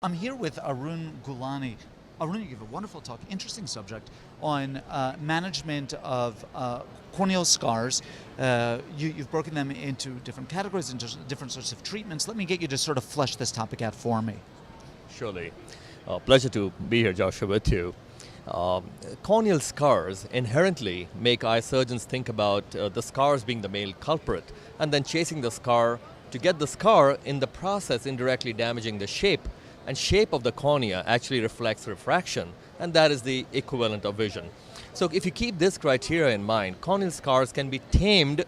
I'm here with Arun Gulani. Arun, you give a wonderful talk, interesting subject, on management of corneal scars. You've broken them into different categories, into different sorts of treatments. Let me get you to sort of flesh this topic out for me. Surely. Pleasure to be here, Joshua, with you. Corneal scars inherently make eye surgeons think about the scars being the male culprit and then chasing the scar to get the scar, in the process indirectly damaging the shape. And shape of the cornea actually reflects refraction, and that is the equivalent of vision. So if you keep this criteria in mind, corneal scars can be tamed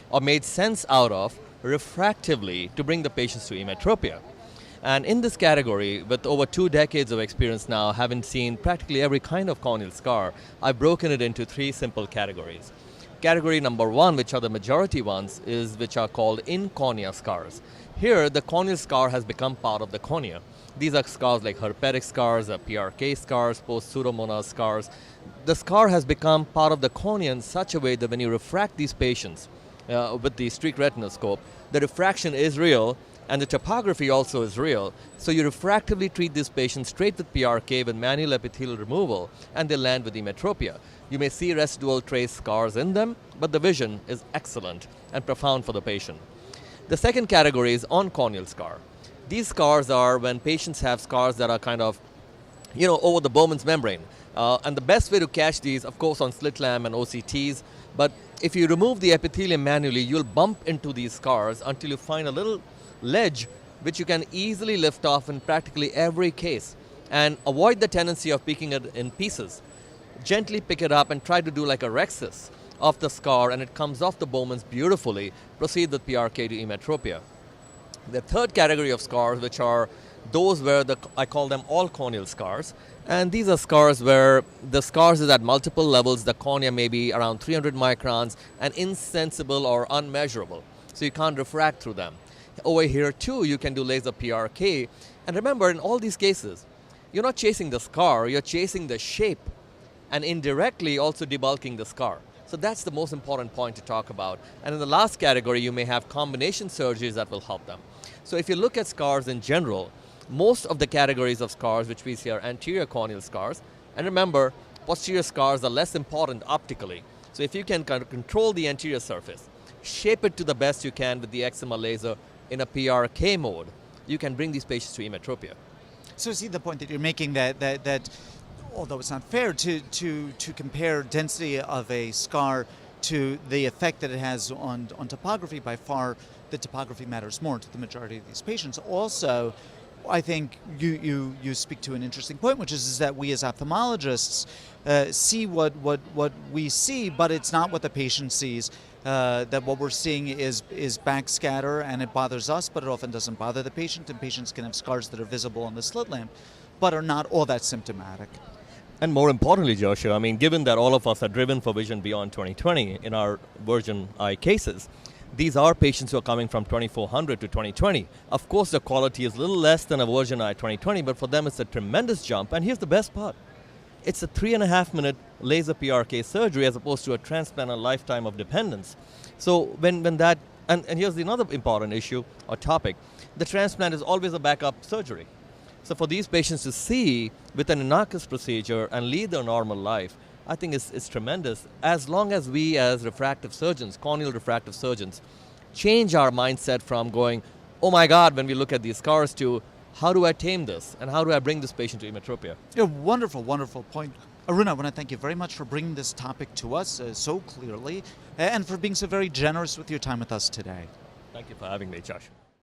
or made sense out of refractively to bring the patients to emmetropia. And in this category, with over 2 decades of experience now, having seen practically every kind of corneal scar, I've broken it into 3 simple categories. Category number 1, which are the majority ones, is which are called in-cornea scars. Here, the corneal scar has become part of the cornea. These are scars like herpetic scars, PRK scars, post-pseudomonas scars. The scar has become part of the cornea in such a way that when you refract these patients with the streak retinoscope, the refraction is real and the topography also is real. So you refractively treat these patients straight with PRK with manual epithelial removal, and they land with emmetropia. You may see residual trace scars in them, but the vision is excellent and profound for the patient. The second category is on-corneal scar. These scars are when patients have scars that are kind of, over the Bowman's membrane. And the best way to catch these, of course, on slit lamp and OCTs. But if you remove the epithelium manually, you'll bump into these scars until you find a little ledge which you can easily lift off in practically every case. And avoid the tendency of picking it in pieces. Gently pick it up and try to do like a rhexis of the scar, and it comes off the Bowman's beautifully. Proceed with PRK to emmetropia. The third category of scars, which are those where I call them all corneal scars, and these are scars where the scars is at multiple levels. The cornea may be around 300 microns and insensible or unmeasurable, so you can't refract through them. Over here too, you can do laser PRK, and remember, in all these cases, you're not chasing the scar, you're chasing the shape, and indirectly also debulking the scar. So that's the most important point to talk about. And in the last category, you may have combination surgeries that will help them. So if you look at scars in general, most of the categories of scars which we see are anterior corneal scars. And remember, posterior scars are less important optically. So if you can kind of control the anterior surface, shape it to the best you can with the excimer laser in a PRK mode, you can bring these patients to emmetropia. So see the point that you're making that although it's not fair to compare density of a scar to the effect that it has on topography, by far the topography matters more to the majority of these patients. Also, I think you speak to an interesting point, which is that we as ophthalmologists see what we see, but it's not what the patient sees. That what we're seeing is backscatter, and it bothers us, but it often doesn't bother the patient, and patients can have scars that are visible on the slit lamp, but are not all that symptomatic. And more importantly, Joshua, I mean, given that all of us are driven for vision beyond 20/20 in our virgin eye cases, these are patients who are coming from 2400 to 20/20. Of course, the quality is a little less than a virgin eye 20/20, but for them it's a tremendous jump. And here's the best part. It's a 3.5-minute laser PRK surgery as opposed to a transplant, a lifetime of dependence. So when that, and here's another important issue or topic, the transplant is always a backup surgery. So for these patients to see with an innocuous procedure and lead their normal life, I think it's tremendous, as long as we as refractive surgeons, corneal refractive surgeons, change our mindset from going, oh my God, when we look at these scars, to how do I tame this and how do I bring this patient to emmetropia? Yeah, wonderful, wonderful point. Arun, I want to thank you very much for bringing this topic to us so clearly, and for being so very generous with your time with us today. Thank you for having me, Josh.